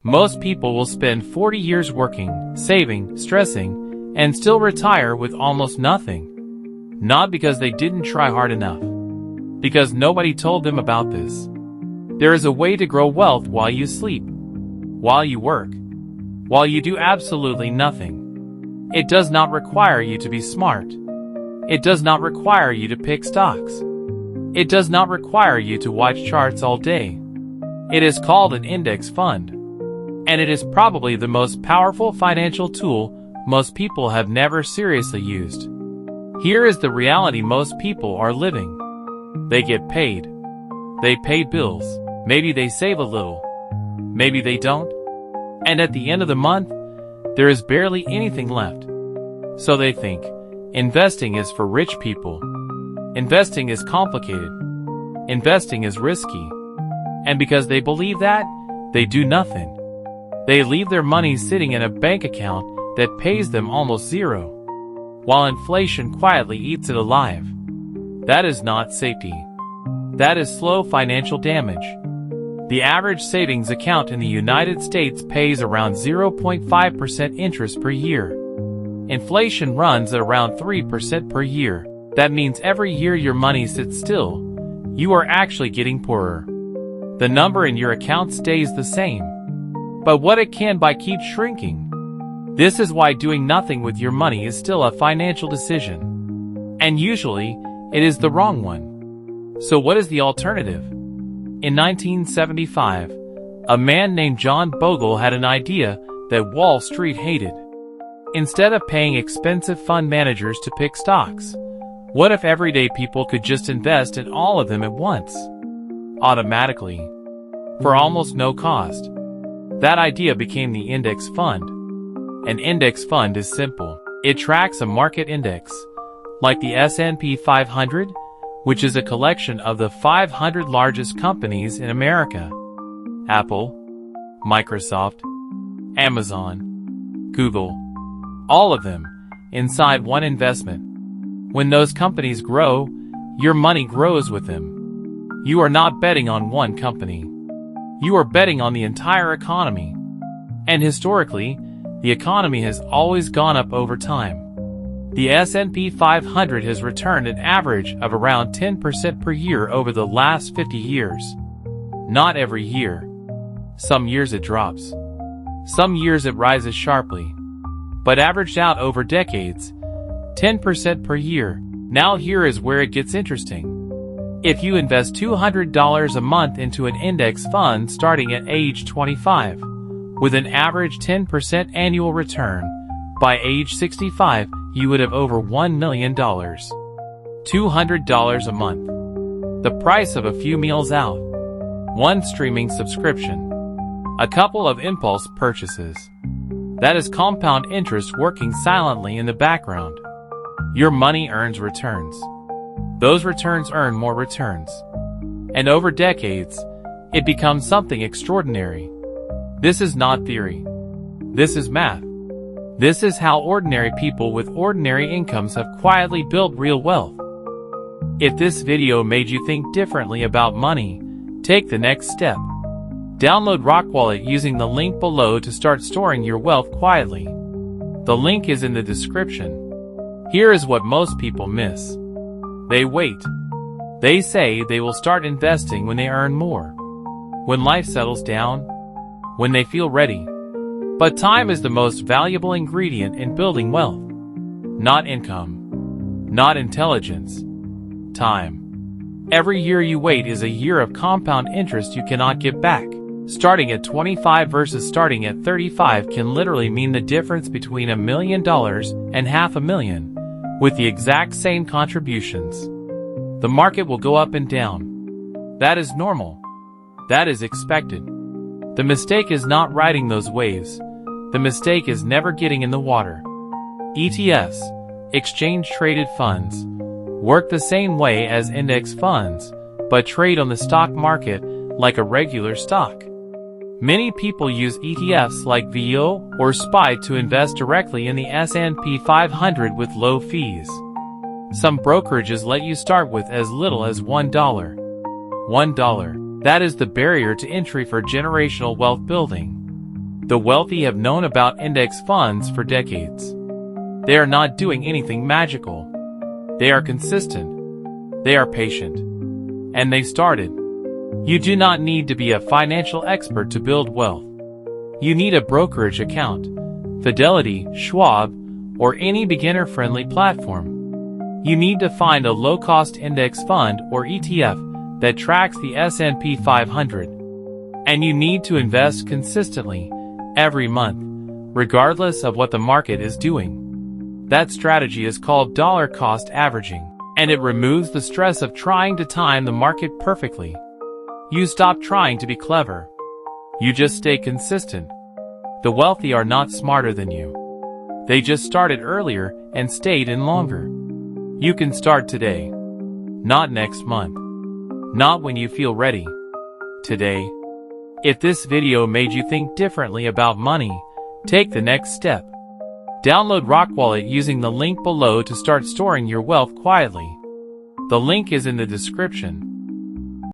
Most people will spend 40 years working, saving, stressing, and still retire with almost nothing. Not because they didn't try hard enough. Because nobody told them about this. There is a way to grow wealth while you sleep, while you work, while you do absolutely nothing. It does not require you to be smart. It does not require you to pick stocks. It does not require you to watch charts all day. It is called an index fund. And it is probably the most powerful financial tool most people have never seriously used. Here is the reality most people are living. They get paid. They pay bills. Maybe they save a little. Maybe they don't. And at the end of the month, there is barely anything left. So they think, investing is for rich people. Investing is complicated. Investing is risky. And because they believe that, they do nothing. They leave their money sitting in a bank account that pays them almost zero, while inflation quietly eats it alive. That is not safety. That is slow financial damage. The average savings account in the United States pays around 0.5% interest per year. Inflation runs at around 3% per year. That means every year your money sits still, you are actually getting poorer. The number in your account stays the same. But what it can buy keeps shrinking. This is why doing nothing with your money is still a financial decision. And usually, it is the wrong one. So what is the alternative? In 1975, a man named John Bogle had an idea that Wall Street hated. Instead of paying expensive fund managers to pick stocks, what if everyday people could just invest in all of them at once? Automatically. For almost no cost. That idea became the index fund. An index fund is simple. It tracks a market index, like the S&P 500, which is a collection of the 500 largest companies in America. Apple, Microsoft, Amazon, Google, all of them, inside one investment. When those companies grow, your money grows with them. You are not betting on one company. You are betting on the entire economy. And historically, the economy has always gone up over time. The S&P 500 has returned an average of around 10% per year over the last 50 years. Not every year. Some years it drops. Some years it rises sharply. But averaged out over decades, 10% per year. Now here is where it gets interesting. If you invest $200 a month into an index fund starting at age 25, with an average 10% annual return, by age 65, you would have over $1 million. $200 a month. The price of a few meals out. One streaming subscription. A couple of impulse purchases. That is compound interest working silently in the background. Your money earns returns. Those returns earn more returns. And over decades, it becomes something extraordinary. This is not theory. This is math. This is how ordinary people with ordinary incomes have quietly built real wealth. If this video made you think differently about money, take the next step. Download RockWallet using the link below to start storing your wealth quietly. The link is in the description. Here is what most people miss. They wait. They say they will start investing when they earn more. When life settles down. When they feel ready. But time is the most valuable ingredient in building wealth. Not income. Not intelligence. Time. Every year you wait is a year of compound interest you cannot get back. Starting at 25 versus starting at 35 can literally mean the difference between $1 million and $500,000. With the exact same contributions. The market will go up and down. That is normal. That is expected. The mistake is not riding those waves. The mistake is never getting in the water. ETFs, exchange-traded funds, work the same way as index funds, but trade on the stock market like a regular stock. Many people use ETFs like VO or SPY to invest directly in the S&P 500 with low fees. Some brokerages let you start with as little as $1. $1. That is the barrier to entry for generational wealth building. The wealthy have known about index funds for decades. They are not doing anything magical. They are consistent. They are patient. And they started. You do not need to be a financial expert to build wealth. You need a brokerage account, Fidelity, Schwab, or any beginner-friendly platform. You need to find a low-cost index fund or ETF that tracks the S&P 500. And you need to invest consistently, every month, regardless of what the market is doing. That strategy is called dollar cost averaging, and it removes the stress of trying to time the market perfectly. You stop trying to be clever. You just stay consistent. The wealthy are not smarter than you. They just started earlier and stayed in longer. You can start today. Not next month. Not when you feel ready. Today. If this video made you think differently about money, take the next step. Download RockWallet using the link below to start storing your wealth quietly. The link is in the description.